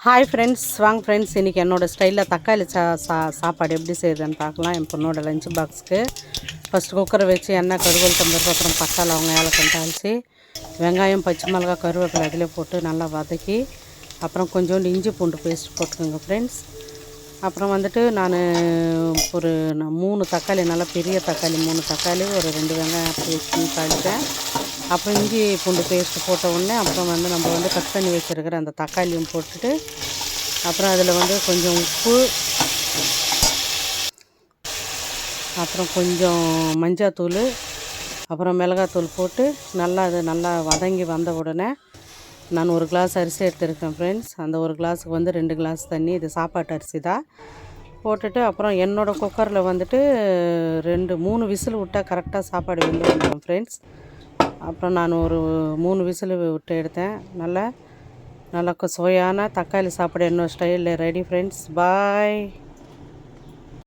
Hi friends, வாங்க friends, இன்றைக்கி என்னோடய ஸ்டைலில் தக்காளி சாப்பாடு எப்படி செய்யுதுன்னு பார்க்கலாம். என் பொண்ணோட லஞ்ச் பாக்ஸுக்கு ஃபஸ்ட்டு குக்கரை வச்சு எண்ணெய், கருவேல், டம்பருக்கு அப்புறம் பட்டை, லவங்க, ஏலக்காய் தாளித்து வெங்காயம், பச்சை மிளகாய், கருவேப்பிலை அதில் போட்டு நல்லா வதக்கி அப்புறம் கொஞ்சோண்டு இஞ்சி பூண்டு பேஸ்ட் போட்டுக்கோங்க ஃப்ரெண்ட்ஸ். அப்புறம் வந்துட்டு நான் ஒரு 3 தக்காளி, நல்லா பெரிய தக்காளி 3 தக்காளி, ஒரு 2 வெங்காயம் அப்படி வச்சு தாளித்தேன். அப்புறம் இஞ்சி பூண்டு பேஸ்ட்டு போட்ட உடனே அப்புறம் நம்ம கட் பண்ணி வச்சுருக்கிற அந்த தக்காளியும் போட்டுட்டு அப்புறம் அதில் கொஞ்சம் உப்பு, அப்புறம் கொஞ்சம் மஞ்சத்தூள், அப்புறம் மிளகாத்தூள் போட்டு அது நல்லா வதங்கி வந்த உடனே நான் 1 கிளாஸ் அரிசி எடுத்துருக்கேன் ஃப்ரெண்ட்ஸ். அந்த 1 கிளாஸுக்கு 2 கிளாஸ் தண்ணி, இது சாப்பாட்டு அரிசி தான் போட்டுட்டு அப்புறம் என்னோடய குக்கரில் 3 விசில் விட்டால் கரெக்டாக சாப்பாடு வெந்து வந்துடும் ஃப்ரெண்ட்ஸ். அப்புறம் நான் ஒரு 3 விசில் விட்டு எடுத்தேன். நல்லா சுவையான தக்காளி சாப்பாடு என்னோடய ஸ்டைலில் ரெடி ஃப்ரெண்ட்ஸ். பாய்.